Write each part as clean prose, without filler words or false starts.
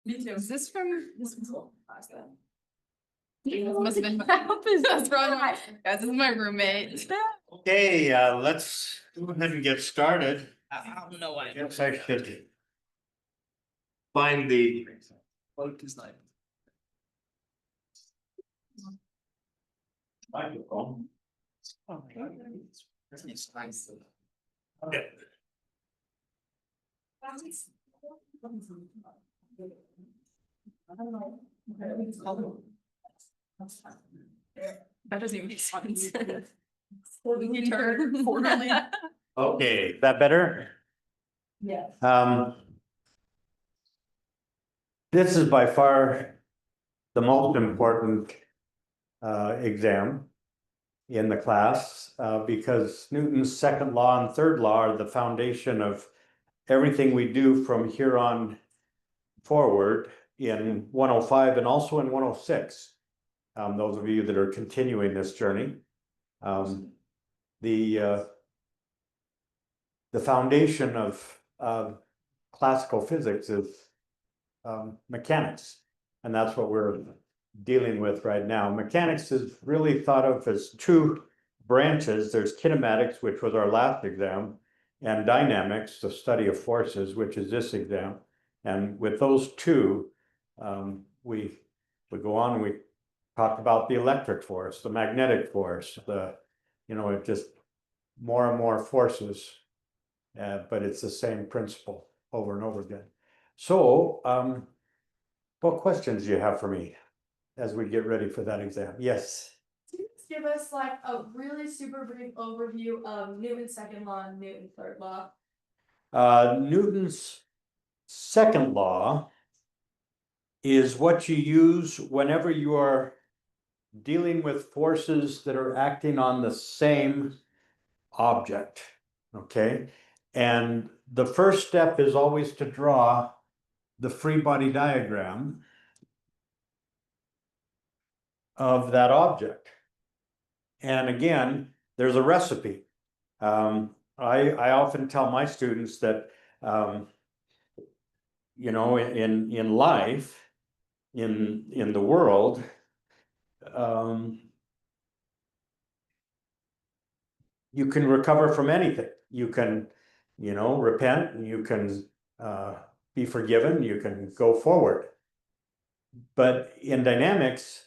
Me too. Is this from this Last then. This must have been that's wrong. Guys, this is my roommate. Okay, let's go ahead and get started. I don't know why. I guess I should find the microphone. Oh my God. It's nice. Okay. That doesn't even make sense. You turn formally. Okay, is that better? Yes. This is by far the most important exam in the class because Newton's second law and third law are the foundation of everything we do from here on forward in 105 and also in 106. Those of you that are continuing this journey. The foundation of classical physics is mechanics, and that's what we're dealing with right now. Mechanics is really thought of as two branches. There's kinematics, which was our last exam, and dynamics, the study of forces, which is this exam. And with those two, we go on and we talk about the electric force, the magnetic force, it just more and more forces, but it's the same principle over and over again. So, what questions do you have for me as we get ready for that exam? Yes. Can you just give us like a really super brief overview of Newton's second law and Newton's third law? Newton's second law is what you use whenever you are dealing with forces that are acting on the same object, okay? And the first step is always to draw the free body diagram of that object. And again, there's a recipe. I often tell my students that, in life, in the world, you can recover from anything. You can, repent, you can be forgiven, you can go forward. But in dynamics,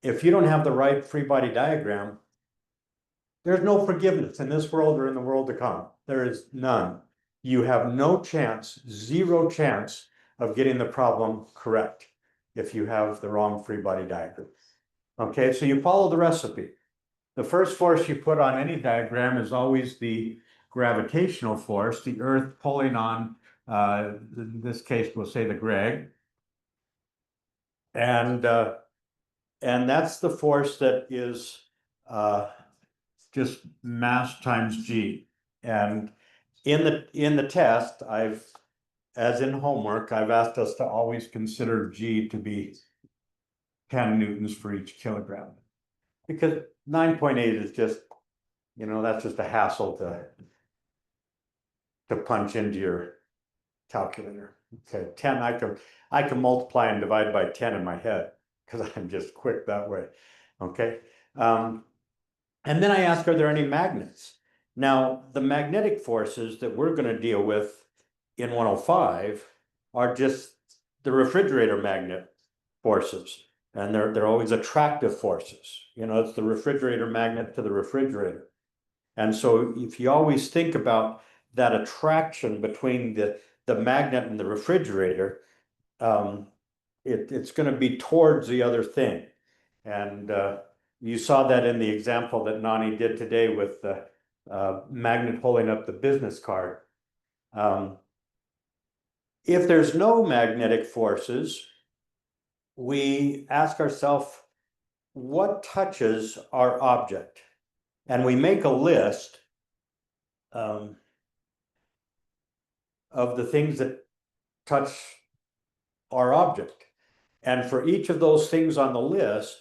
if you don't have the right free body diagram, there's no forgiveness in this world or in the world to come. There is none. You have no chance, zero chance of getting the problem correct if you have the wrong free body diagram. Okay, so you follow the recipe. The first force you put on any diagram is always the gravitational force, the earth pulling on, in this case, we'll say the Greg. And that's the force that is just mass times G. And in the test, as in homework, I've asked us to always consider G to be 10 newtons for each kilogram. Because 9.8 is just, that's just a hassle to punch into your calculator. Okay, 10, I can multiply and divide by 10 in my head because I'm just quick that way. Okay. And then I ask, are there any magnets? Now, the magnetic forces that we're going to deal with in 105 are just the refrigerator magnet forces. And they're always attractive forces. It's the refrigerator magnet to the refrigerator. And so if you always think about that attraction between the magnet and the refrigerator, it's going to be towards the other thing. And you saw that in the example that Nani did today with the magnet holding up the business card. If there's no magnetic forces, we ask ourselves, what touches our object? And we make a list of the things that touch our object. And for each of those things on the list,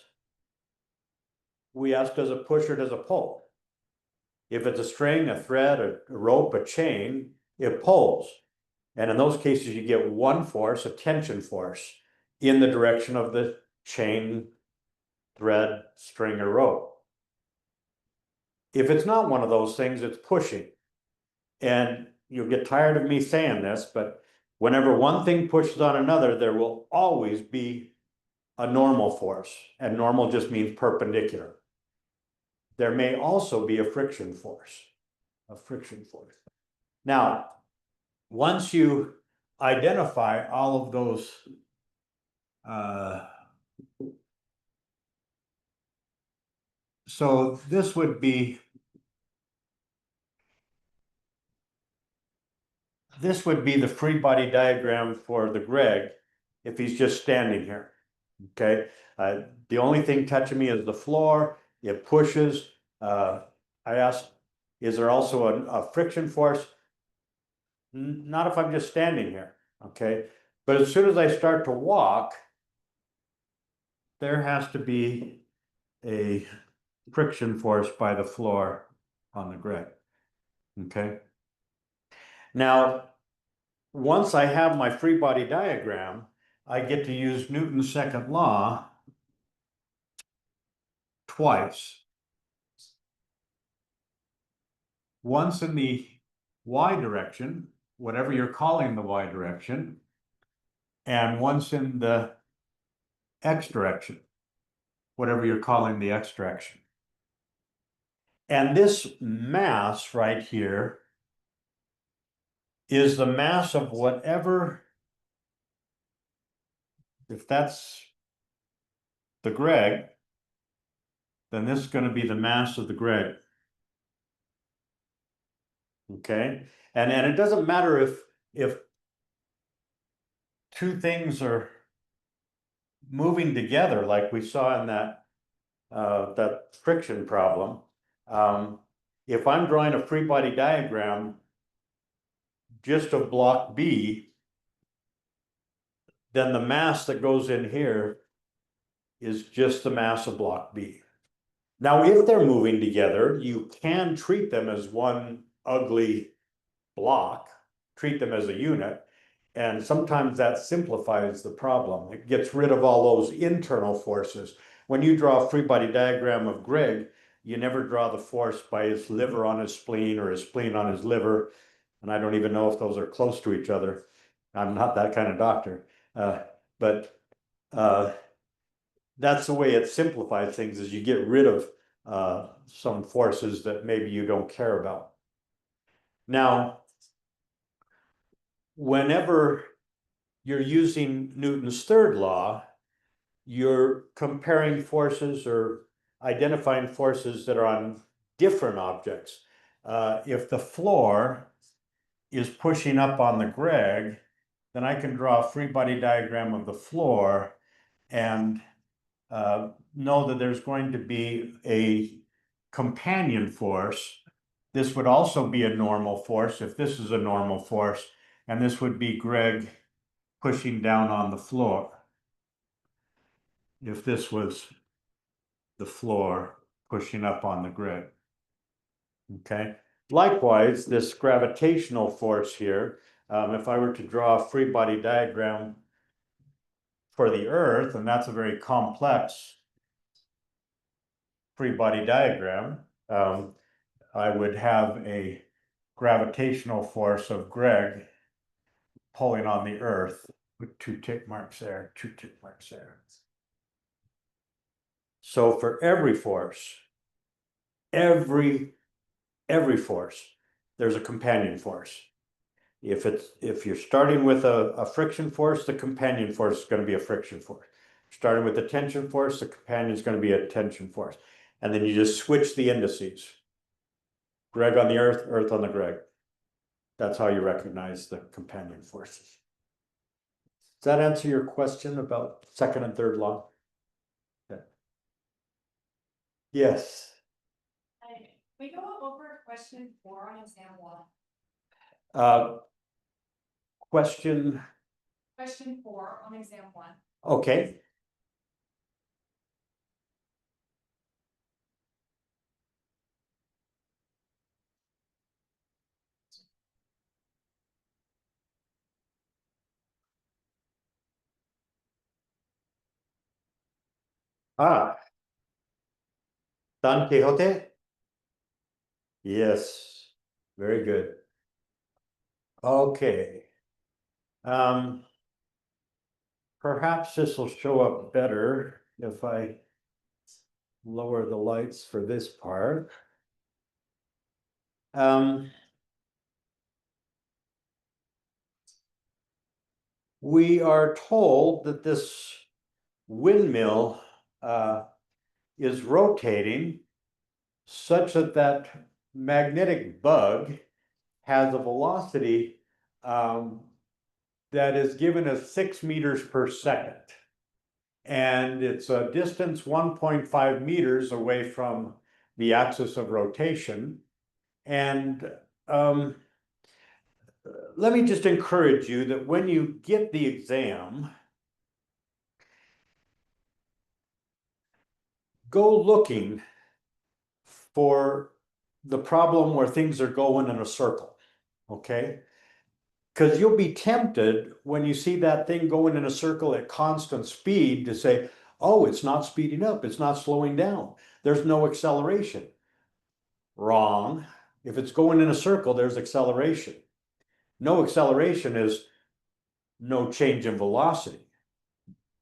we ask, does it push or does it pull? If it's a string, a thread, a rope, a chain, it pulls. And in those cases, you get one force, a tension force, in the direction of the chain, thread, string, or rope. If it's not one of those things, it's pushing. And you'll get tired of me saying this, but whenever one thing pushes on another, there will always be a normal force, and normal just means perpendicular. There may also be a friction force, Now, once you identify all of those so this would be the free body diagram for the Greg if he's just standing here. Okay, the only thing touching me is the floor. It pushes. I asked, is there also a friction force? Not if I'm just standing here. Okay, but as soon as I start to walk, there has to be a friction force by the floor on the Greg. Okay. Now, once I have my free body diagram, I get to use Newton's second law twice. Once in the y direction, whatever you're calling the y direction, and once in the x direction, whatever you're calling the x direction. And this mass right here is the mass of whatever, if that's the Greg, then this is going to be the mass of the Greg. Okay, and it doesn't matter if two things are moving together, like we saw in that friction problem. If I'm drawing a free body diagram just of block B, then the mass that goes in here is just the mass of block B. Now, if they're moving together, you can treat them as one ugly block, treat them as a unit, and sometimes that simplifies the problem. It gets rid of all those internal forces. When you draw a free body diagram of Greg, you never draw the force by his liver on his spleen or his spleen on his liver, and I don't even know if those are close to each other. I'm not that kind of doctor, but that's the way it simplifies things, is you get rid of some forces that maybe you don't care about. Now, whenever you're using Newton's third law, you're comparing forces or identifying forces that are on different objects. If the floor is pushing up on the Greg, then I can draw a free body diagram of the floor and know that there's going to be a companion force. This would also be a normal force if this is a normal force, and this would be Greg pushing down on the floor. If this was the floor pushing up on the Greg. Okay. Likewise, this gravitational force here, if I were to draw a free body diagram for the Earth, and that's a very complex free body diagram, I would have a gravitational force of Greg pulling on the Earth with two tick marks there, two tick marks there. So for every force, every force, there's a companion force. If you're starting with a friction force, the companion force is going to be a friction force. Starting with a tension force, the companion is going to be a tension force. And then you just switch the indices. Greg on the Earth, Earth on the Greg. That's how you recognize the companion forces. Does that answer your question about second and third law? Okay. Yes. We go over question 4 on exam 1. Question 4 on exam 1. Okay. Ah. Don Quixote? Yes, very good. Okay. Perhaps this will show up better if I lower the lights for this part. We are told that this windmill is rotating such that that magnetic bug has a velocity that is given as 6 meters per second. And it's a distance 1.5 meters away from the axis of rotation. And let me just encourage you that when you get the exam, go looking for the problem where things are going in a circle, okay? Because you'll be tempted when you see that thing going in a circle at constant speed to say, oh, it's not speeding up, it's not slowing down, there's no acceleration. Wrong. If it's going in a circle, there's acceleration. No acceleration is no change in velocity,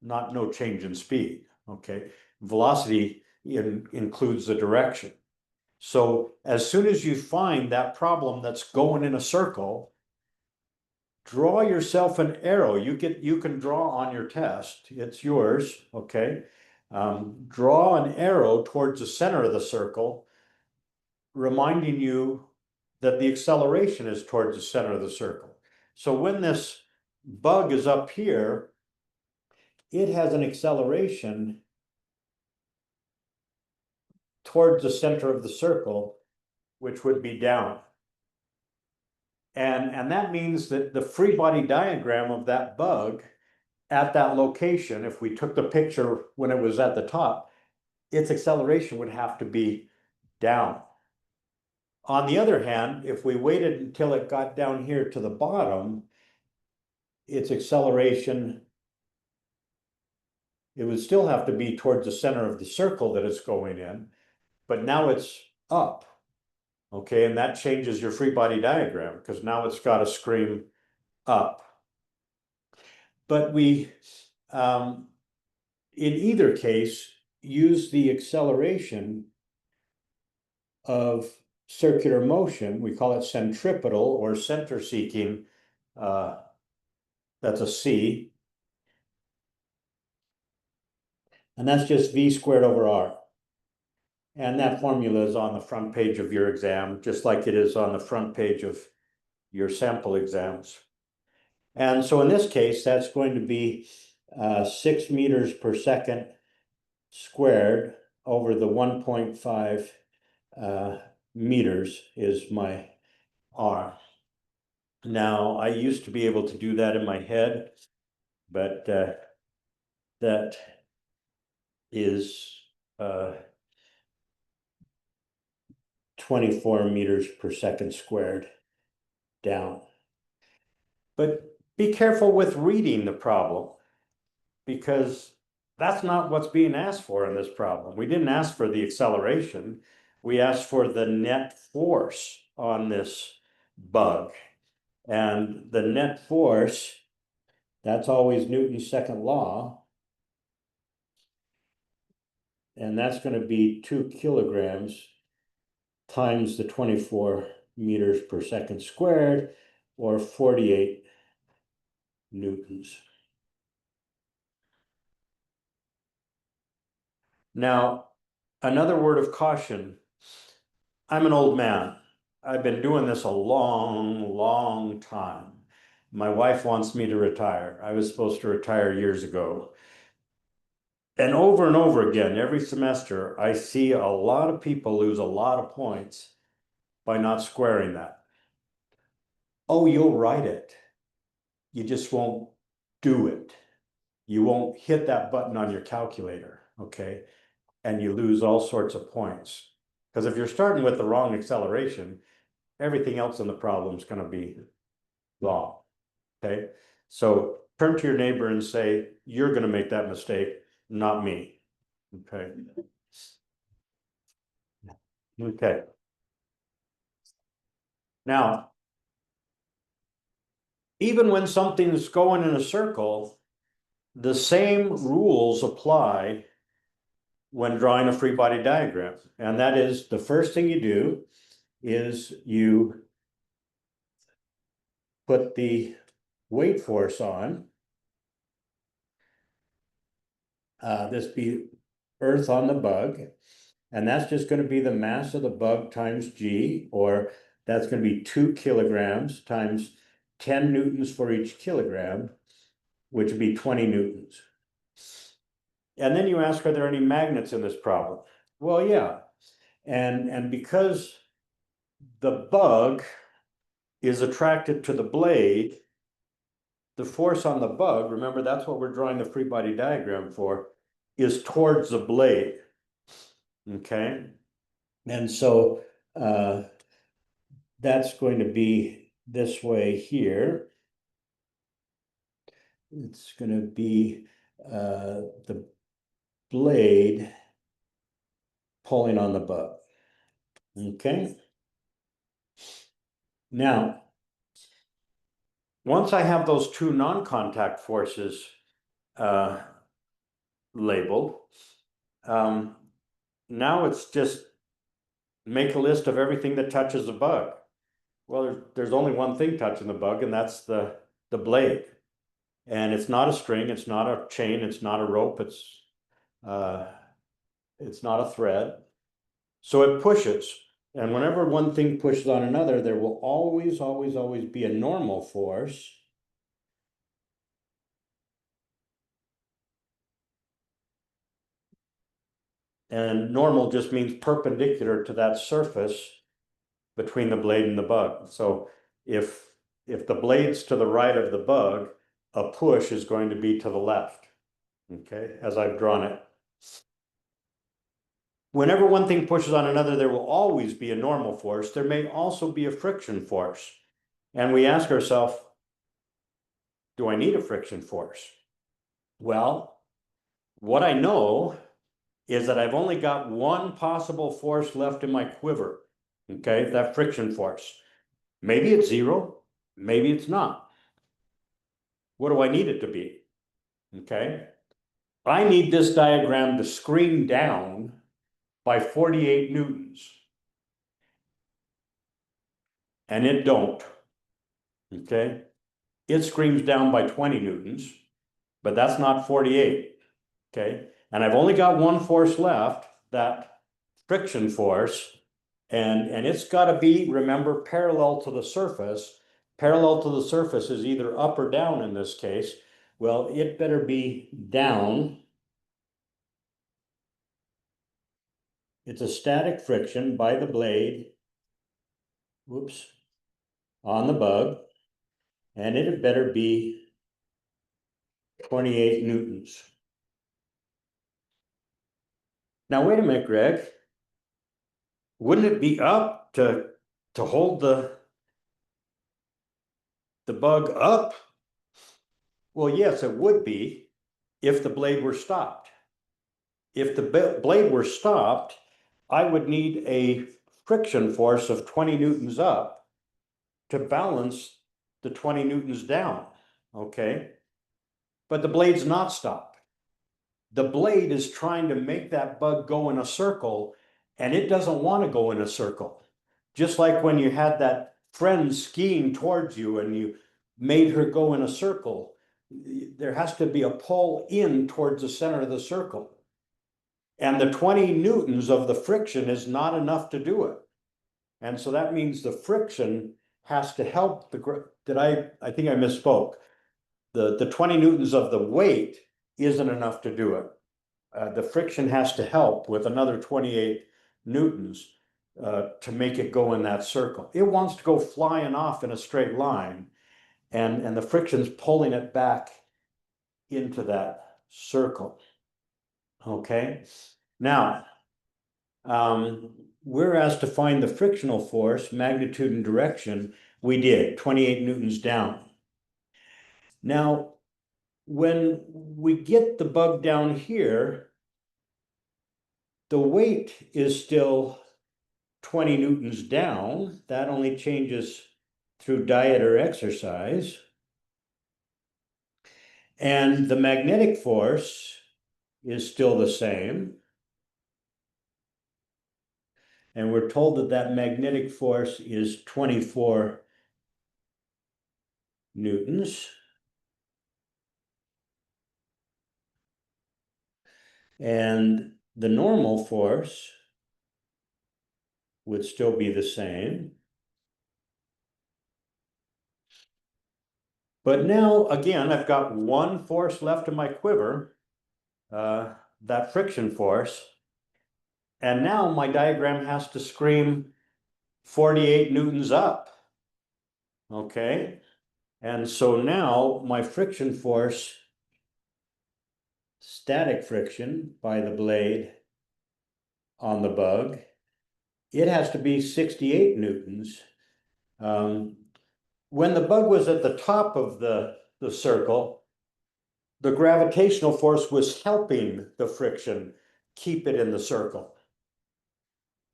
not no change in speed, okay? Velocity includes the direction. So as soon as you find that problem that's going in a circle, draw yourself an arrow. You can draw on your test. It's yours, okay? Draw an arrow towards the center of the circle, reminding you that the acceleration is towards the center of the circle. So when this bug is up here, it has an acceleration towards the center of the circle, which would be down. And that means that the free body diagram of that bug at that location, if we took the picture when it was at the top, its acceleration would have to be down. On the other hand, if we waited until it got down here to the bottom, its acceleration, it would still have to be towards the center of the circle that it's going in, but now it's up. Okay, and that changes your free body diagram because now it's got to scream up. But we, in either case, use the acceleration of circular motion. We call it centripetal or center seeking. That's a C. And that's just V squared over R. And that formula is on the front page of your exam, just like it is on the front page of your sample exams. And so in this case, that's going to be 6 meters per second squared over the 1.5 meters is my R. Now, I used to be able to do that in my head, but that is 24 meters per second squared down. But be careful with reading the problem, because that's not what's being asked for in this problem. We didn't ask for the acceleration. We asked for the net force on this bug. And the net force, that's always Newton's second law. And that's going to be 2 kilograms times the 24 meters per second squared, or 48 newtons. Now, another word of caution. I'm an old man. I've been doing this a long, long time. My wife wants me to retire. I was supposed to retire years ago. And over again, every semester, I see a lot of people lose a lot of points by not squaring that. Oh, you'll write it. You just won't do it. You won't hit that button on your calculator, okay? And you lose all sorts of points. Because if you're starting with the wrong acceleration, everything else in the problem is going to be wrong, okay? So turn to your neighbor and say, you're going to make that mistake, not me. Okay. Okay. Now, even when something's going in a circle, the same rules apply when drawing a free body diagram. And that is, the first thing you do is you put the weight force on. This be Earth on the bug. And that's just going to be the mass of the bug times G, or that's going to be 2 kilograms times 10 newtons for each kilogram, which would be 20 newtons. And then you ask, are there any magnets in this problem? Well, yeah. And because the bug is attracted to the blade, the force on the bug, remember that's what we're drawing the free body diagram for, is towards the blade. Okay. And so that's going to be this way here. It's going to be the blade pulling on the bug. Okay. Now, once I have those two non-contact forces labeled, now it's just make a list of everything that touches the bug. Well, there's only one thing touching the bug, and that's the blade. And it's not a string, it's not a chain, it's not a rope, it's not a thread. So it pushes. And whenever one thing pushes on another, there will always, always, always be a normal force. And normal just means perpendicular to that surface between the blade and the bug. So if the blade's to the right of the bug, a push is going to be to the left, okay, as I've drawn it. Whenever one thing pushes on another, there will always be a normal force. There may also be a friction force. And we ask ourselves, do I need a friction force? Well, what I know is that I've only got one possible force left in my quiver, okay, that friction force. Maybe it's zero, maybe it's not. What do I need it to be? Okay, I need this diagram to screen down by 48 newtons. And it don't. Okay, it screams down by 20 newtons, but that's not 48. Okay, and I've only got one force left, that friction force, and it's got to be, remember, parallel to the surface. Parallel to the surface is either up or down in this case. Well, it better be down. It's a static friction by the blade, whoops, on the bug, and it had better be 28 newtons. Now, wait a minute, Greg. Wouldn't it be up to hold the bug up? Well, yes, it would be if the blade were stopped. If the blade were stopped, I would need a friction force of 20 newtons up to balance the 20 newtons down, okay? But the blade's not stopped. The blade is trying to make that bug go in a circle, and it doesn't want to go in a circle. Just like when you had that friend skiing towards you and you made her go in a circle, there has to be a pull in towards the center of the circle. And the 20 newtons of the friction is not enough to do it. And so that means the friction has to help I think I misspoke. The 20 newtons of the weight isn't enough to do it. The friction has to help with another 28 newtons to make it go in that circle. It wants to go flying off in a straight line, and the friction's pulling it back into that circle. Okay, now we're asked to find the frictional force, magnitude and direction. We did 28 newtons down. Now, when we get the bug down here, the weight is still 20 newtons down. That only changes through diet or exercise. And the magnetic force is still the same. And we're told that that magnetic force is 24 newtons. And the normal force would still be the same. But now, again, I've got one force left in my quiver, that friction force. And now my diagram has to scream 48 newtons up. Okay, and so now my friction force, static friction by the blade on the bug, it has to be 68 newtons. When the bug was at the top of the circle, the gravitational force was helping the friction keep it in the circle.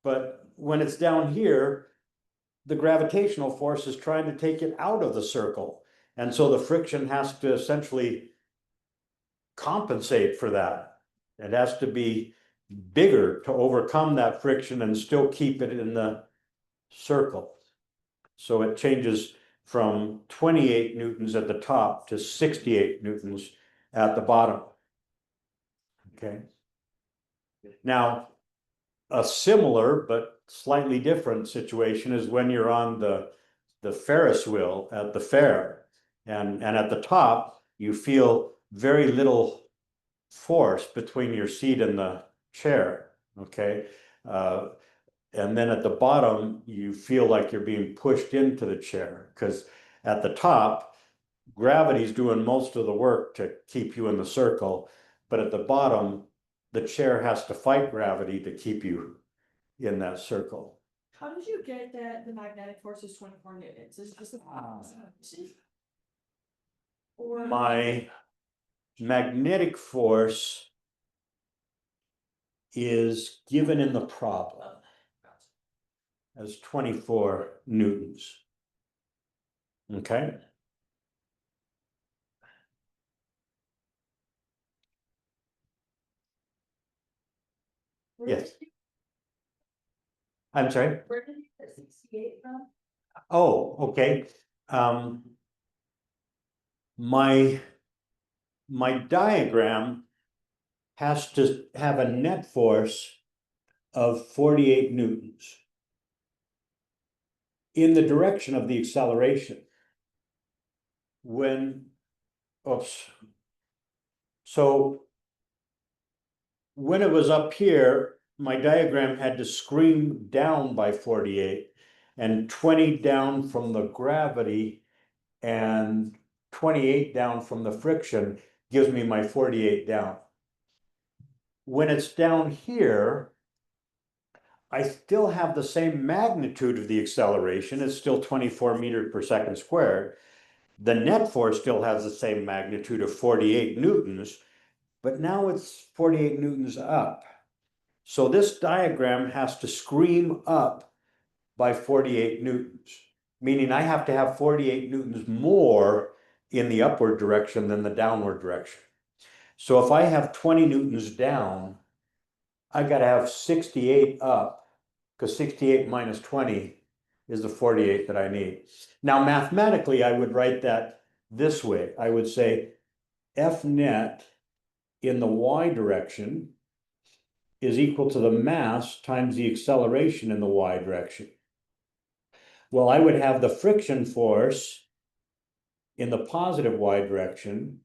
But when it's down here, the gravitational force is trying to take it out of the circle. And so the friction has to essentially compensate for that. It has to be bigger to overcome that friction and still keep it in the circle. So it changes from 28 newtons at the top to 68 newtons at the bottom. Okay. Now, a similar but slightly different situation is when you're on the Ferris wheel at the fair. And at the top, you feel very little force between your seat and the chair, okay? And then at the bottom, you feel like you're being pushed into the chair, because at the top, gravity's doing most of the work to keep you in the circle, but at the bottom, the chair has to fight gravity to keep you in that circle. How did you get that the magnetic force is 24 newtons? Is it just a or My magnetic force is given in the problem as 24 newtons. Okay. Yes. I'm sorry. Where did you get 68 from? Oh, okay. My diagram has to have a net force of 48 newtons in the direction of the acceleration. So when it was up here, my diagram had to scream down by 48 and 20 down from the gravity and 28 down from the friction gives me my 48 down. When it's down here, I still have the same magnitude of the acceleration. It's still 24 meters per second squared. The net force still has the same magnitude of 48 newtons, but now it's 48 newtons up. So this diagram has to scream up by 48 newtons, meaning I have to have 48 newtons more in the upward direction than the downward direction. So if I have 20 newtons down, I got to have 68 up, because 68 minus 20 is the 48 that I need. Now, mathematically, I would write that this way. I would say F net in the y direction is equal to the mass times the acceleration in the y direction. Well, I would have the friction force in the positive y direction.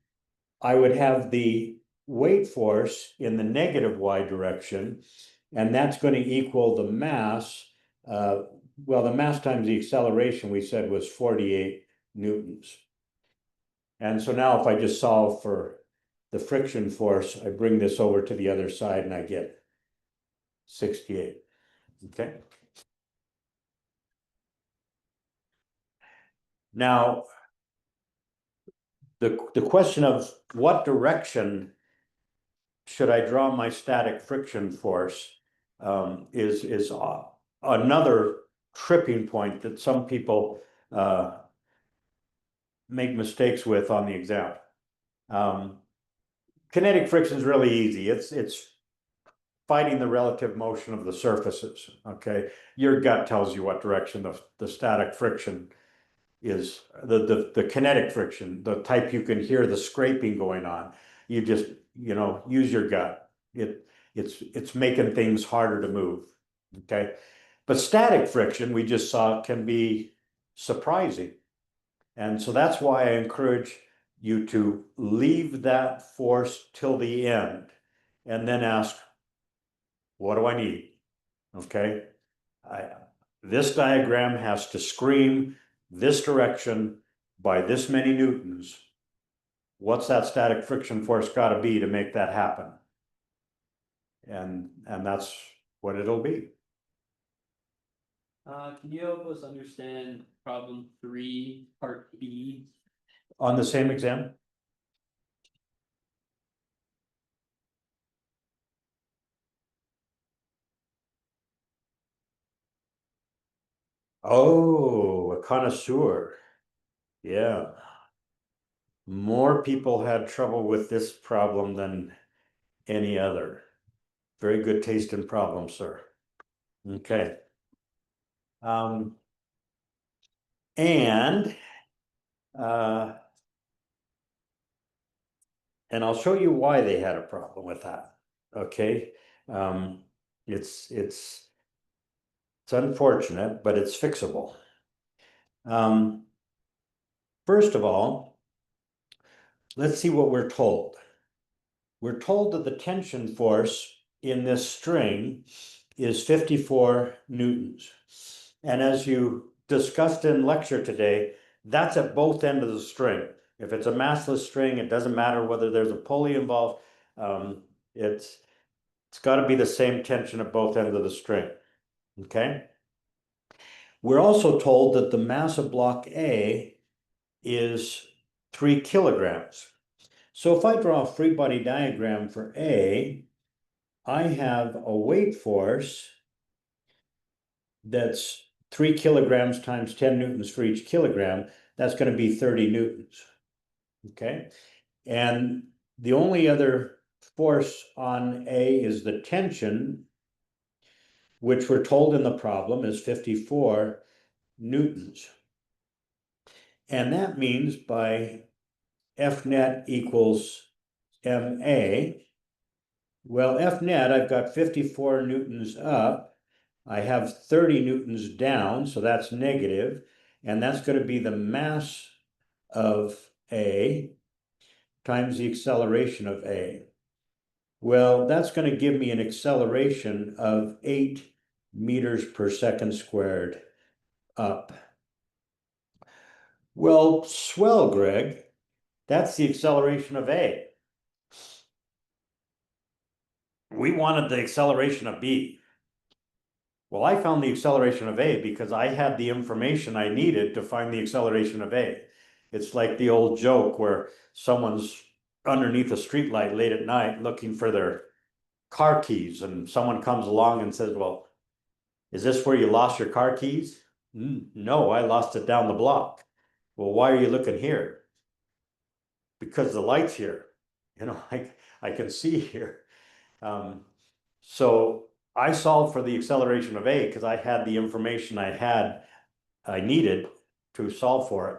I would have the weight force in the negative y direction, and that's going to equal the mass. Well, the mass times the acceleration we said was 48 newtons. And so now if I just solve for the friction force, I bring this over to the other side and I get 68. Okay. Now, the question of what direction should I draw my static friction force is another tripping point that some people make mistakes with on the exam. Kinetic friction is really easy. It's fighting the relative motion of the surfaces. Okay, your gut tells you what direction the static friction is. The kinetic friction, the type you can hear the scraping going on. You just use your gut. It's making things harder to move. Okay, but static friction we just saw can be surprising, and so that's why I encourage you to leave that force till the end, and then ask, what do I need? Okay, this diagram has to scream this direction by this many newtons. What's that static friction force got to be to make that happen? And that's what it'll be. Can you help us understand problem 3, part B? On the same exam? Oh, a connoisseur. Yeah. More people had trouble with this problem than any other. Very good taste in problems, sir. Okay. And I'll show you why they had a problem with that. Okay. It's unfortunate, but it's fixable. First of all, let's see what we're told. We're told that the tension force in this string is 54 newtons. And as you discussed in lecture today, that's at both ends of the string. If it's a massless string, it doesn't matter whether there's a pulley involved. It's got to be the same tension at both ends of the string. Okay. We're also told that the mass of block A is 3 kilograms. So if I draw a free body diagram for A, I have a weight force that's 3 kilograms times 10 newtons for each kilogram. That's going to be 30 newtons. Okay. And the only other force on A is the tension, which we're told in the problem is 54 newtons. And that means by F net equals MA, well, F net, I've got 54 newtons up. I have 30 newtons down, so that's negative. And that's going to be the mass of A times the acceleration of A. Well, that's going to give me an acceleration of 8 meters per second squared up. Well, swell, Greg. That's the acceleration of A. We wanted the acceleration of B. Well, I found the acceleration of A because I had the information I needed to find the acceleration of A. It's like the old joke where someone's underneath a streetlight late at night looking for their car keys, and someone comes along and says, well, is this where you lost your car keys? No, I lost it down the block. Well, why are you looking here? Because the light's here. I can see here. So I solved for the acceleration of A because I had the information I needed to solve for it.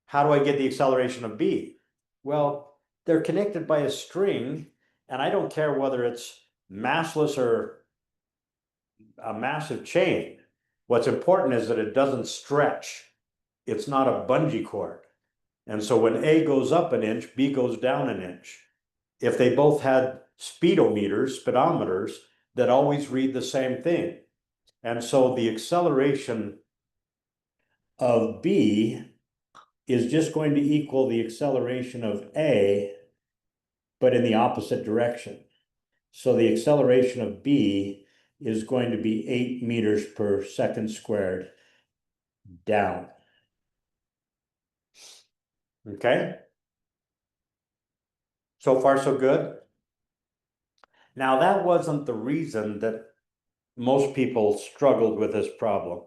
How do I get the acceleration of B? Well, they're connected by a string, and I don't care whether it's massless or a massive chain. What's important is that it doesn't stretch. It's not a bungee cord. And so when A goes up an inch, B goes down an inch. If they both had speedometers that always read the same thing. And so the acceleration of B is just going to equal the acceleration of A, but in the opposite direction. So the acceleration of B is going to be 8 meters per second squared down. Okay? So far, so good? Now, that wasn't the reason that most people struggled with this problem.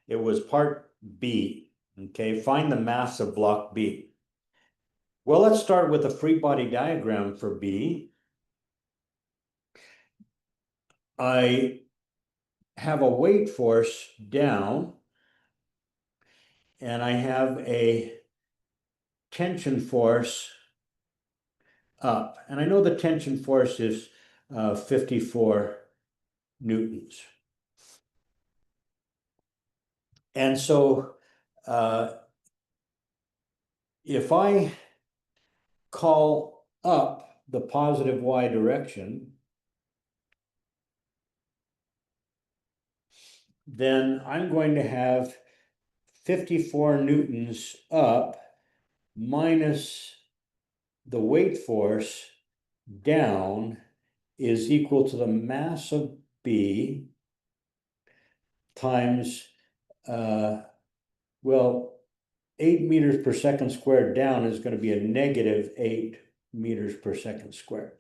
It was part B, okay? Find the mass of block B. Well, let's start with a free body diagram for B. I have a weight force down, and I have a tension force up. And I know the tension force is 54 newtons. And so if I call up the positive y direction, then I'm going to have 54 newtons up minus the weight force down is equal to the mass of B times, well, 8 meters per second squared down is going to be a negative 8 meters per second squared.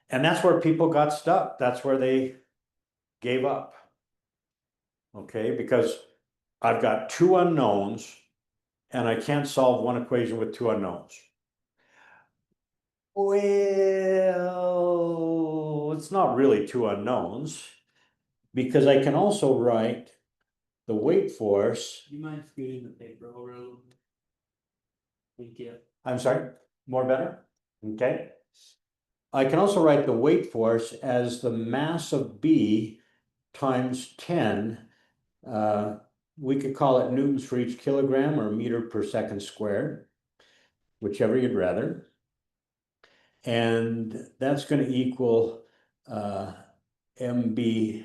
And that's where people got stuck. That's where they gave up. Okay, because I've got two unknowns and I can't solve one equation with two unknowns. Well, it's not really two unknowns because I can also write the weight force. You mind scooting the paper over a little? Thank you. I'm sorry, more better? Okay. I can also write the weight force as the mass of B times 10. We could call it newtons for each kilogram or meter per second squared, whichever you'd rather. And that's going to equal MB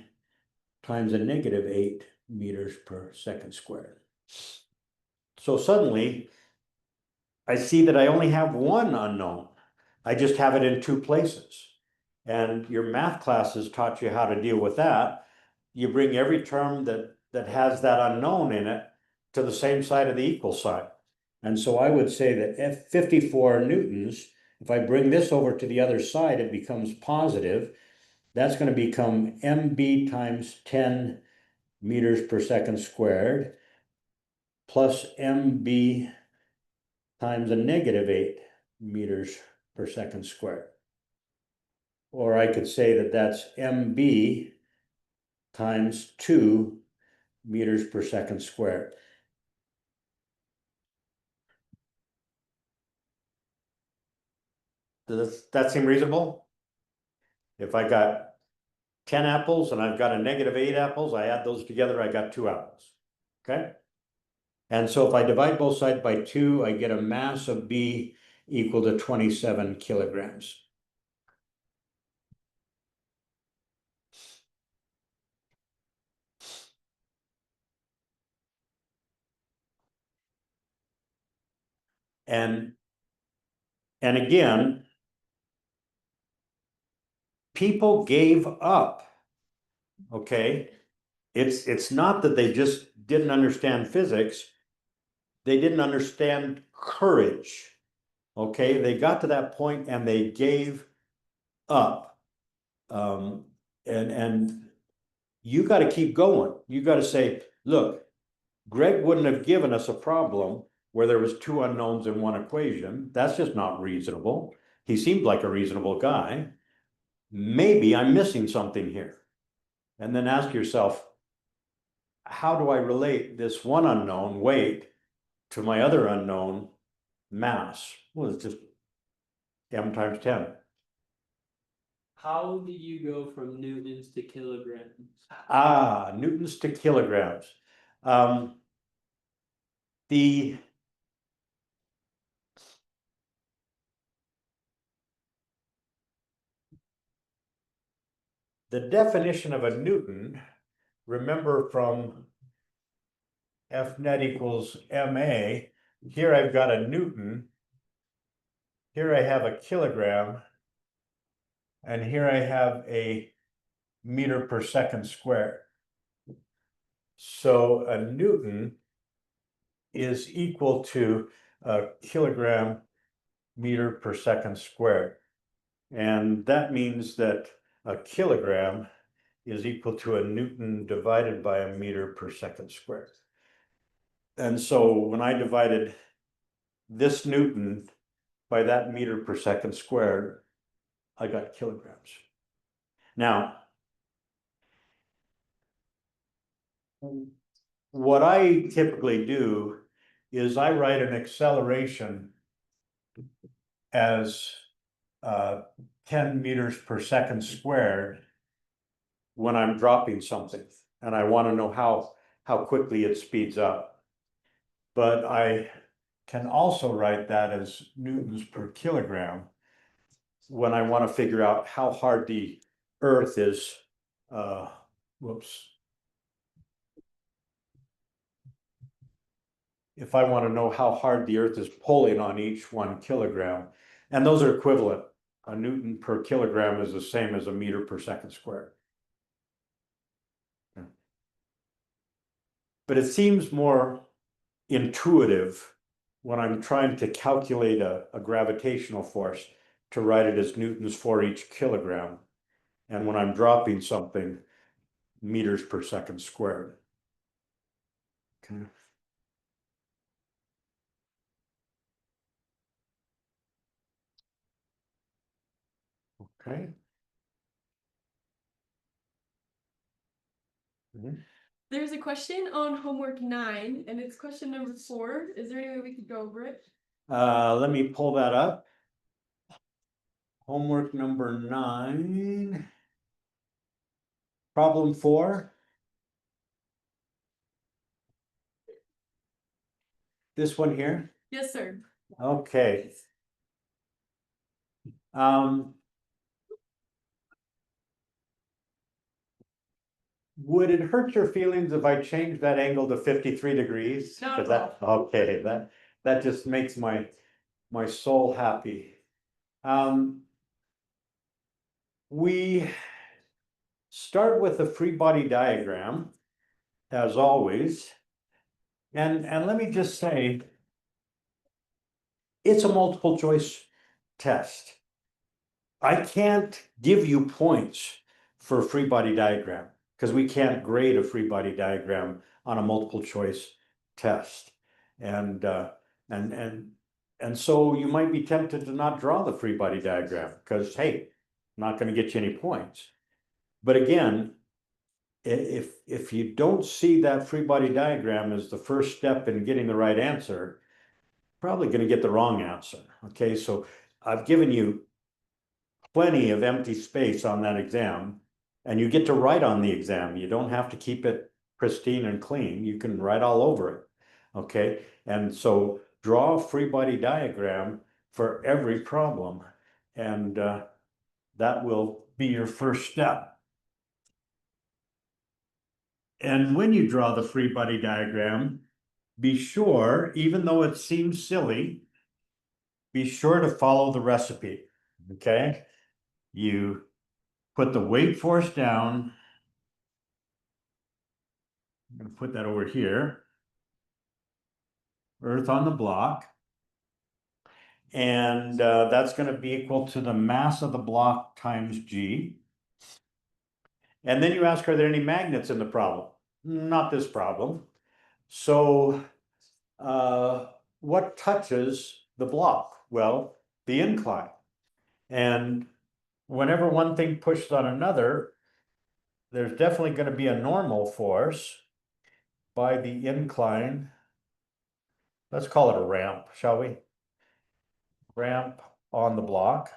times a negative 8 meters per second squared. So suddenly, I see that I only have one unknown. I just have it in two places. And your math classes taught you how to deal with that. You bring every term that has that unknown in it to the same side of the equal sign. And so I would say that F 54 newtons, if I bring this over to the other side, it becomes positive. That's going to become MB times 10 meters per second squared plus MB times a negative 8 meters per second squared. Or I could say that that's MB times 2 meters per second squared. Does that seem reasonable? If I got 10 apples and I've got a negative 8 apples, I add those together, I got 2 apples. Okay? And so if I divide both sides by 2, I get a mass of B equal to 27 kilograms. And again, people gave up. Okay? It's not that they just didn't understand physics. They didn't understand courage. Okay? They got to that point and they gave up. And you got to keep going. You got to say, look, Greg wouldn't have given us a problem where there was two unknowns in one equation. That's just not reasonable. He seemed like a reasonable guy. Maybe I'm missing something here. And then ask yourself, how do I relate this one unknown weight to my other unknown mass? Well, it's just m times 10. How did you go from newtons to kilograms? Newtons to kilograms. The definition of a Newton, remember from F net equals MA, here I've got a Newton, here I have a kilogram, and here I have a meter per second squared. So a Newton is equal to a kilogram meter per second squared. And that means that a kilogram is equal to a Newton divided by a meter per second squared. And so when I divided this Newton by that meter per second squared, I got kilograms. Now, what I typically do is I write an acceleration as 10 meters per second squared when I'm dropping something, and I want to know how quickly it speeds up. But I can also write that as newtons per kilogram when I want to figure out how hard the earth is, if I want to know how hard the earth is pulling on each 1 kilogram, and those are equivalent. A Newton per kilogram is the same as a meter per second squared. But it seems more intuitive when I'm trying to calculate a gravitational force to write it as newtons for each kilogram. And when I'm dropping something, meters per second squared. Okay. Okay. There's a question on homework 9, and it's question number 4. Is there any way we could go over it? Let me pull that up. Homework number 9. Problem 4. This one here? Yes, sir. Okay. Would it hurt your feelings if I changed that angle to 53 degrees? Not at That, okay, that just makes my soul happy. We start with the free body diagram, as always. And let me just say, it's a multiple choice test. I can't give you points for a free body diagram because we can't grade a free body diagram on a multiple choice test. And so you might be tempted to not draw the free body diagram because, hey, I'm not going to get you any points. But again, if you don't see that free body diagram as the first step in getting the right answer, probably going to get the wrong answer. Okay, so I've given you plenty of empty space on that exam, and you get to write on the exam. You don't have to keep it pristine and clean. You can write all over it. Okay, and so draw a free body diagram for every problem, and that will be your first step. And when you draw the free body diagram, be sure, even though it seems silly, be sure to follow the recipe. Okay, you put the weight force down. I'm going to put that over here. Earth on the block. And that's going to be equal to the mass of the block times G. And then you ask, are there any magnets in the problem? Not this problem. So what touches the block? Well, the incline. And whenever one thing pushes on another, there's definitely going to be a normal force by the incline. Let's call it a ramp, shall we? Ramp on the block.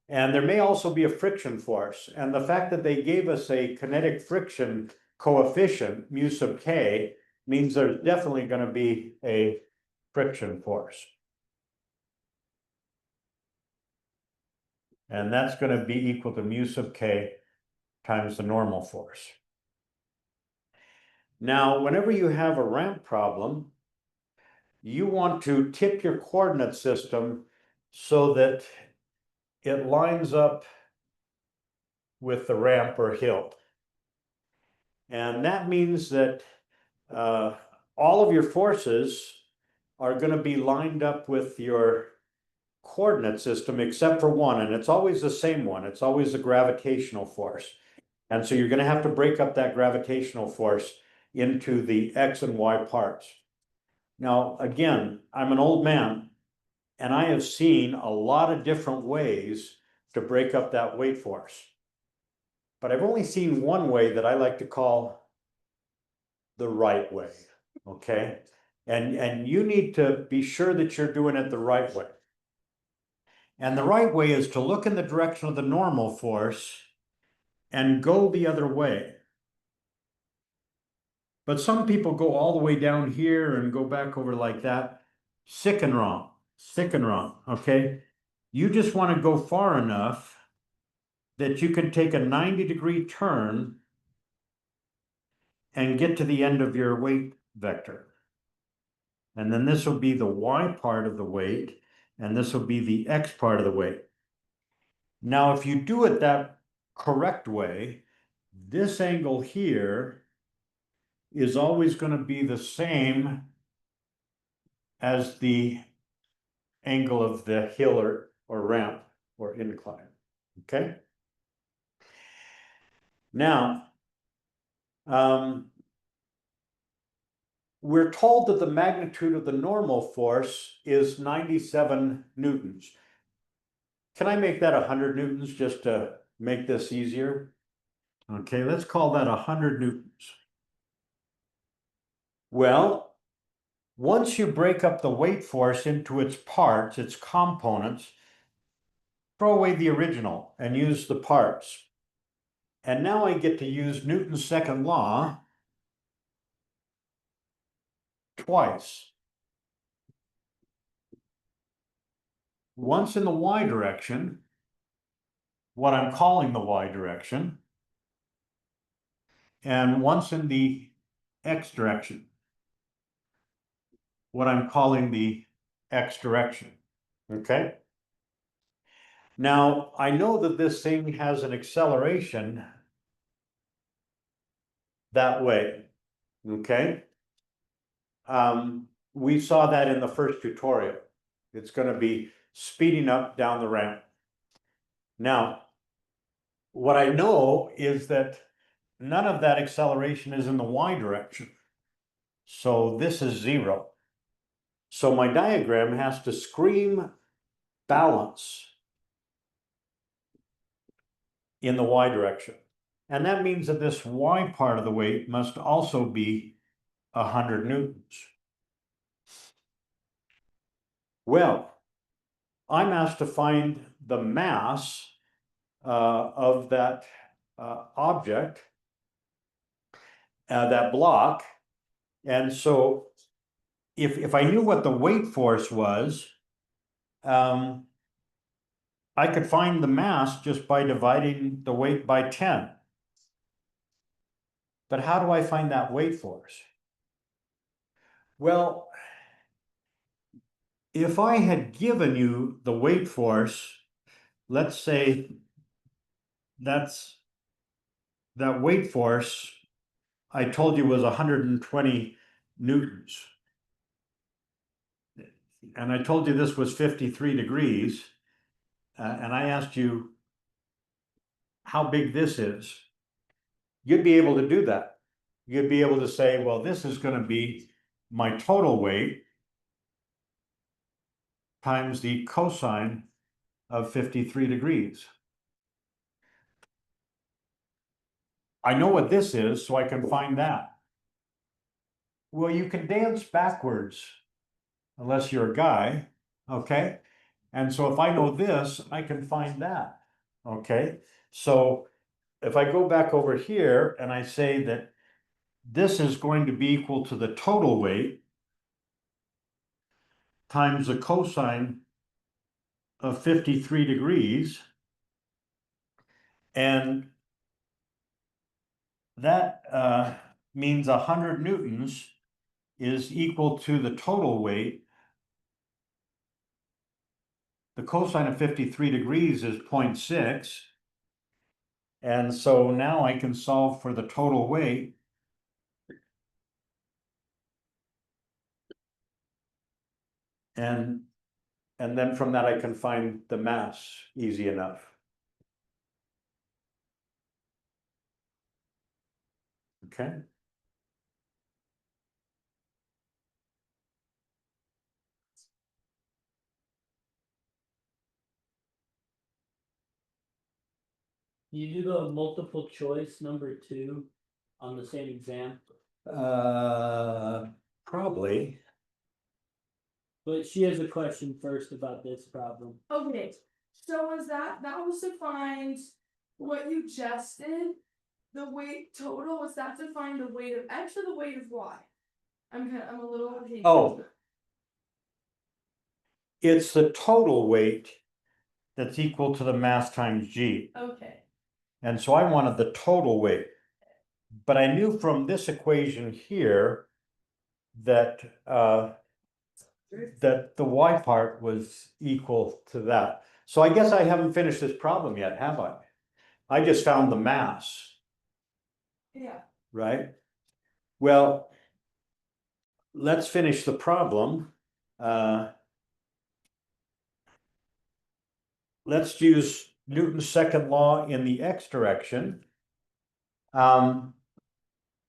And there may also be a friction force. And the fact that they gave us a kinetic friction coefficient, mu sub k, means there's definitely going to be a friction force. And that's going to be equal to mu sub k times the normal force. Now, whenever you have a ramp problem, you want to tip your coordinate system so that it lines up with the ramp or hill. And that means that all of your forces are going to be lined up with your coordinate system except for one, and it's always the same one. It's always the gravitational force. And so you're gonna have to break up that gravitational force into the X and Y parts. Now, again, I'm an old man, and I have seen a lot of different ways to break up that weight force. But I've only seen one way that I like to call the right way, okay? And you need to be sure that you're doing it the right way. And the right way is to look in the direction of the normal force and go the other way. But some people go all the way down here and go back over like that. Sick and wrong, okay? You just want to go far enough that you can take a 90-degree turn and get to the end of your weight vector. And then this will be the Y part of the weight, and this will be the X part of the weight. Now, if you do it that correct way, this angle here is always going to be the same as the angle of the hill or ramp or incline, okay? Now, we're told that the magnitude of the normal force is 97 newtons. Can I make that 100 newtons just to make this easier? Okay, let's call that 100 newtons. Well, once you break up the weight force into its parts, its components, throw away the original and use the parts. And now I get to use Newton's second law twice. Once in the Y direction, what I'm calling the Y direction, and once in the X direction, what I'm calling the X direction, okay? Now, I know that this thing has an acceleration that way, okay? We saw that in the first tutorial. It's going to be speeding up down the ramp. Now, what I know is that none of that acceleration is in the Y direction. So this is 0. So my diagram has to scream balance in the Y direction. And that means that this Y part of the weight must also be 100 newtons. Well, I'm asked to find the mass of that object, that block. And so if I knew what the weight force was, I could find the mass just by dividing the weight by 10. But how do I find that weight force? Well, if I had given you the weight force, let's say that weight force I told you was 120 newtons. And I told you this was 53 degrees. And I asked you how big this is. You'd be able to do that. You'd be able to say, well, this is going to be my total weight times the cosine of 53 degrees. I know what this is, so I can find that. Well, you can dance backwards unless you're a guy, okay? And so if I know this, I can find that, okay? So if I go back over here and I say that this is going to be equal to the total weight times the cosine of 53 degrees, and that means 100 newtons is equal to the total weight. The cosine of 53 degrees is 0.6. And so now I can solve for the total weight. And And then from that, I can find the mass easy enough. Okay, You do the multiple choice number 2 on the same exam, probably. but she has a question first about this problem. Okay, so was that was to find what you just did? The weight total, was that to find the weight of X or the weight of Y? I'm a little confused. Oh. It's the total weight that's equal to the mass times G. Okay, And so I wanted the total weight. But I knew from this equation here that that the Y part was equal to that. So I guess I haven't finished this problem yet, have I? I just found the mass, yeah, right? Well, let's finish the problem. Let's use Newton's second law in the X direction. I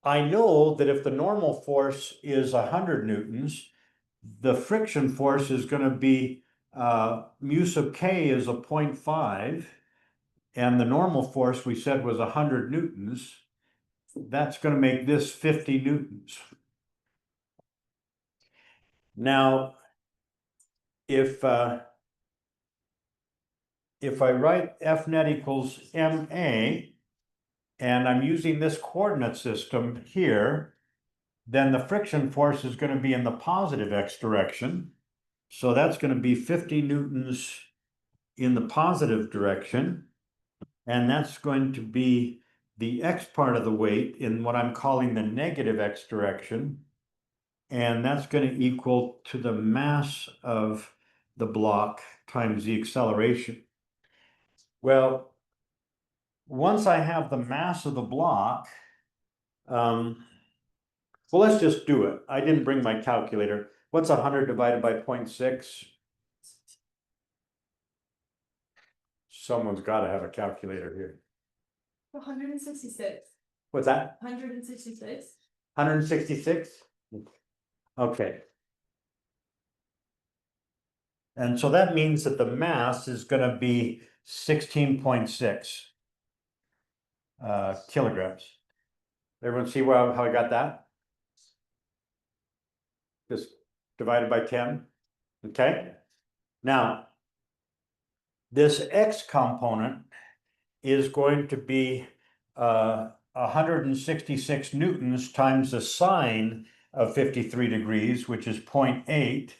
know that if the normal force is 100 newtons, the friction force is going to be mu sub k is a 0.5, and the normal force we said was 100 newtons. That's going to make this 50 newtons. Now, if I write F net equals ma, and I'm using this coordinate system here, then the friction force is going to be in the positive X direction. So that's going to be 50 newtons in the positive direction. And that's going to be the X part of the weight in what I'm calling the negative X direction. And that's going to equal to the mass of the block times the acceleration. Well, once I have the mass of the block, well, let's just do it. I didn't bring my calculator. What's 100 divided by 0.6? Someone's got to have a calculator here. 166. What's that? 166. 166? Okay. And so that means that the mass is going to be 16.6 kilograms. Everyone see how I got that? Just divided by 10. Okay. Now, this X component is going to be 166 newtons times the sine of 53 degrees, which is 0.8.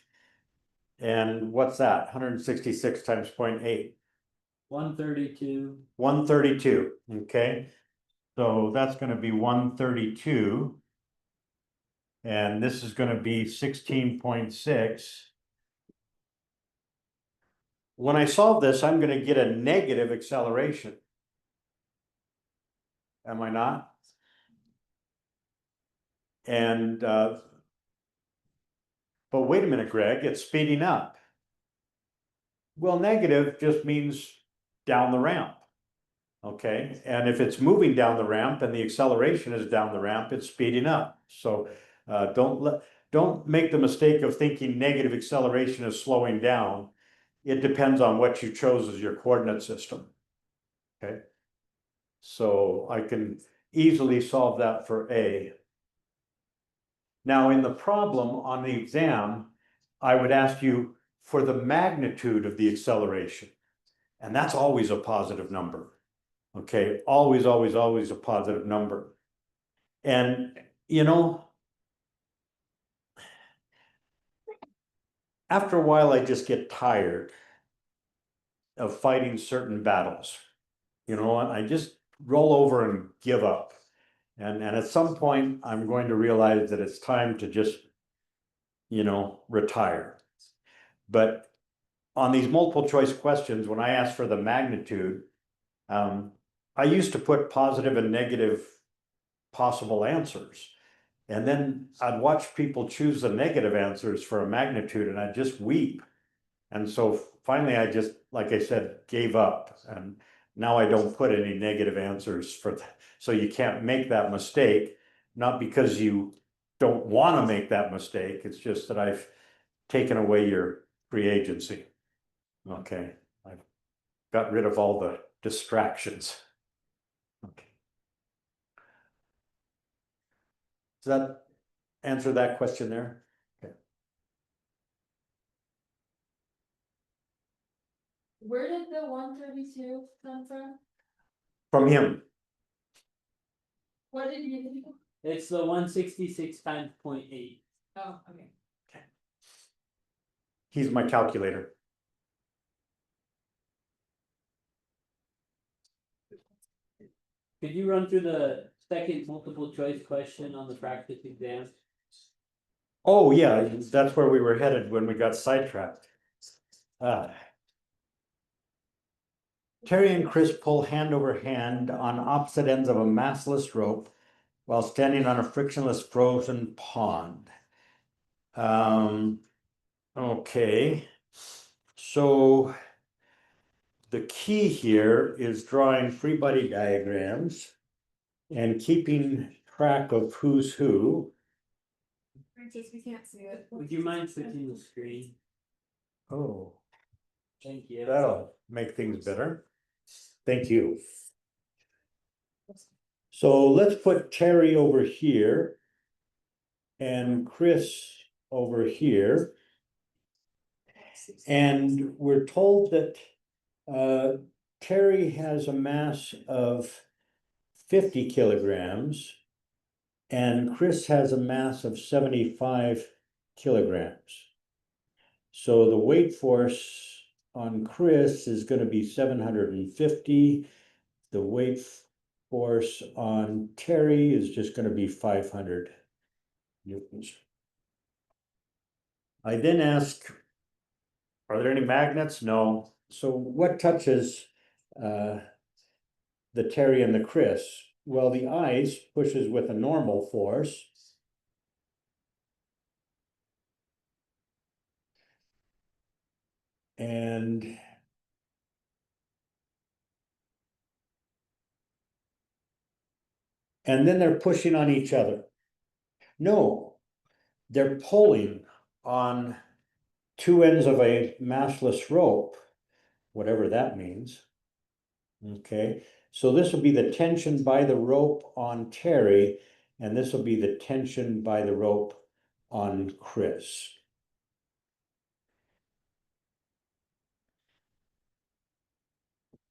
And what's that? 166 times 0.8. 132. 132, okay? So that's going to be 132. And this is going to be 16.6. When I solve this, I'm going to get a negative acceleration. Am I not? And, but wait a minute, Greg, it's speeding up. Well, negative just means down the ramp. Okay, and if it's moving down the ramp and the acceleration is down the ramp, it's speeding up. So don't make the mistake of thinking negative acceleration is slowing down. It depends on what you chose as your coordinate system. Okay, so I can easily solve that for A. Now in the problem on the exam, I would ask you for the magnitude of the acceleration, and that's always a positive number. Okay, always, always, always a positive number. And, you know, after a while, I just get tired of fighting certain battles. You know, I just roll over and give up. And at some point, I'm going to realize that it's time to just, you know, retire. But on these multiple choice questions, when I ask for the magnitude, I used to put positive and negative possible answers. And then I'd watch people choose the negative answers for a magnitude and I'd just weep. And so finally, I just, like I said, gave up, and now I don't put any negative answers for that. So you can't make that mistake, not because you don't want to make that mistake, it's just that I've taken away your free agency. Okay, I've got rid of all the distractions. Okay. Does that answer that question there? Where did the 132 come from? From him. What did you do? It's the 166 times 0.8. Oh, okay. He's my calculator. Could you run through the second multiple choice question on the practice exam? Oh, yeah, that's where we were headed when we got sidetracked. Terry and Chris pull hand over hand on opposite ends of a massless rope while standing on a frictionless frozen pond. Okay, so the key here is drawing free body diagrams and keeping track of who's who. Francis, we can't see it. Would you mind switching the screen? Oh, Thank you. that'll make things better. Thank you. So let's put Terry over here and Chris over here. And we're told that Terry has a mass of 50 kilograms and Chris has a mass of 75 kilograms. So the weight force on Chris is going to be 750. The weight force on Terry is just going to be 500 newtons. I then ask, are there any magnets? No. So what touches the Terry and the Chris? Well, the ice pushes with a normal force. And then they're pushing on each other. No, they're pulling on two ends of a massless rope, whatever that means. Okay, so this will be the tension by the rope on Terry, and this will be the tension by the rope on Chris.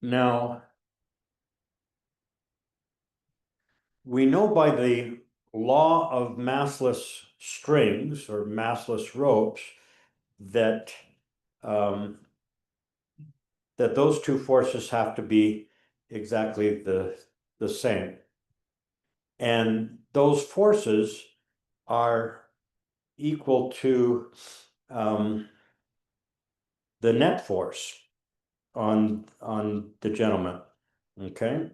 Now, we know by the law of massless strings or massless ropes that that those two forces have to be exactly the same. And those forces are equal to the net force on the gentleman. Okay.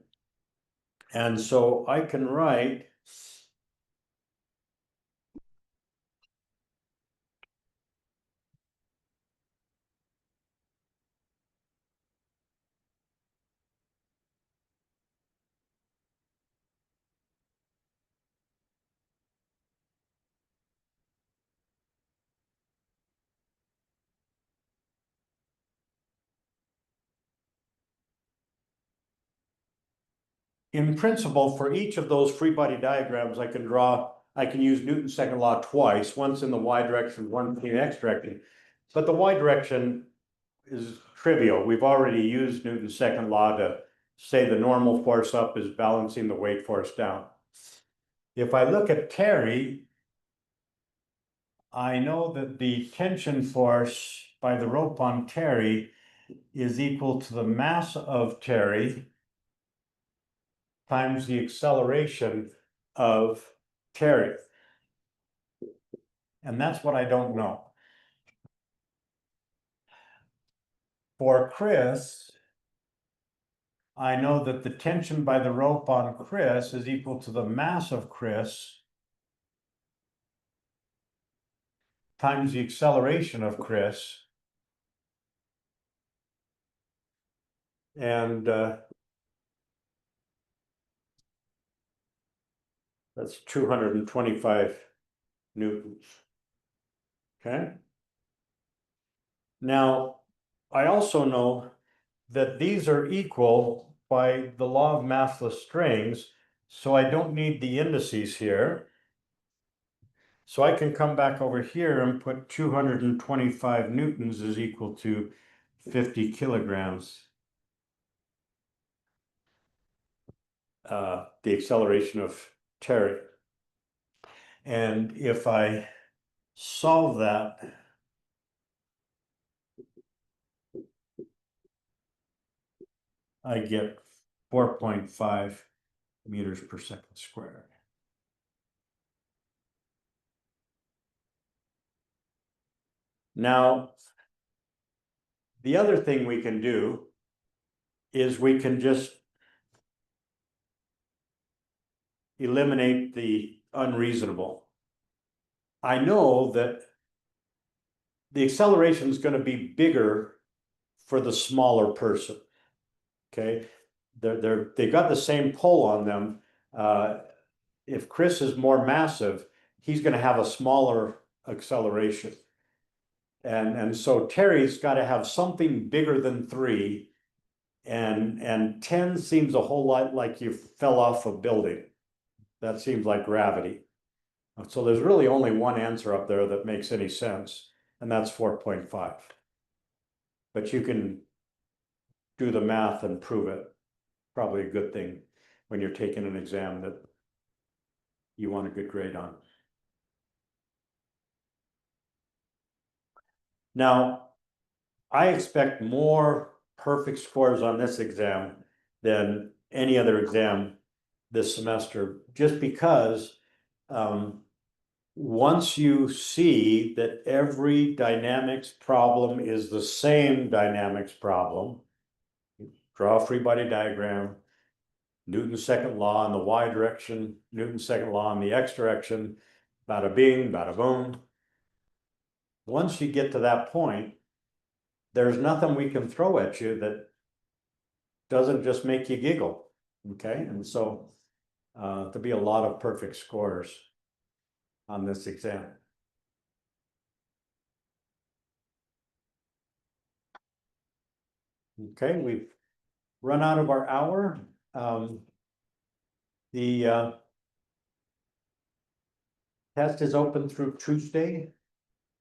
And so I can write in principle, for each of those free body diagrams, I can use Newton's second law twice, once in the y direction, once in the x direction. But the y direction is trivial. We've already used Newton's second law to say the normal force up is balancing the weight force down. If I look at Terry, I know that the tension force by the rope on Terry is equal to the mass of Terry times the acceleration of Terry. And that's what I don't know. For Chris, I know that the tension by the rope on Chris is equal to the mass of Chris times the acceleration of Chris. And that's 225 newtons. Okay. Now, I also know that these are equal by the law of massless strings, so I don't need the indices here. So I can come back over here and put 225 newtons is equal to 50 kilograms. The acceleration of Terry. And if I solve that, I get 4.5 meters per second squared. Now, the other thing we can do is we can just eliminate the unreasonable. I know that the acceleration is going to be bigger for the smaller person. Okay, they've got the same pull on them. If Chris is more massive, he's going to have a smaller acceleration. And so Terry's got to have something bigger than 3, and 10 seems a whole lot like you fell off a building. That seems like gravity. So there's really only one answer up there that makes any sense, and that's 4.5. But you can do the math and prove it. Probably a good thing when you're taking an exam that you want a good grade on. Now, I expect more perfect scores on this exam than any other exam this semester, just because once you see that every dynamics problem is the same dynamics problem, draw a free body diagram, Newton's second law in the y direction, Newton's second law in the x direction, bada bing, bada boom. Once you get to that point, there's nothing we can throw at you that doesn't just make you giggle. Okay, and so there'll be a lot of perfect scores on this exam. Okay, we've run out of our hour. The test is open through Tuesday.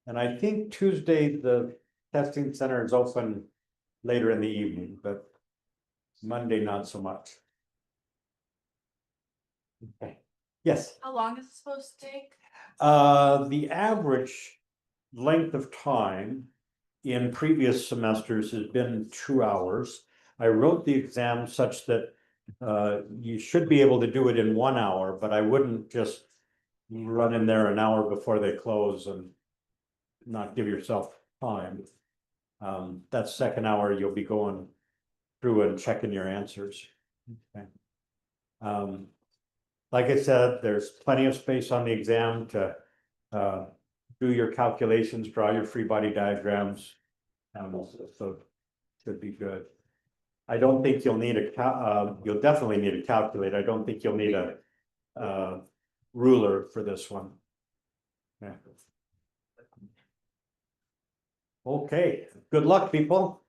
And I think Tuesday, the testing center is open later in the evening, but Monday, not so much. Okay, yes. How long is it supposed to take? The average length of time in previous semesters has been 2 hours. I wrote the exam such that you should be able to do it in 1 hour, but I wouldn't just run in there an hour before they close and not give yourself time. That second hour, you'll be going through and checking your answers. Okay. Like I said, there's plenty of space on the exam to do your calculations, draw your free body diagrams. So should be good. I don't think you'll need you'll definitely need a calculator. I don't think you'll need a ruler for this one. Yeah. Okay, good luck, people.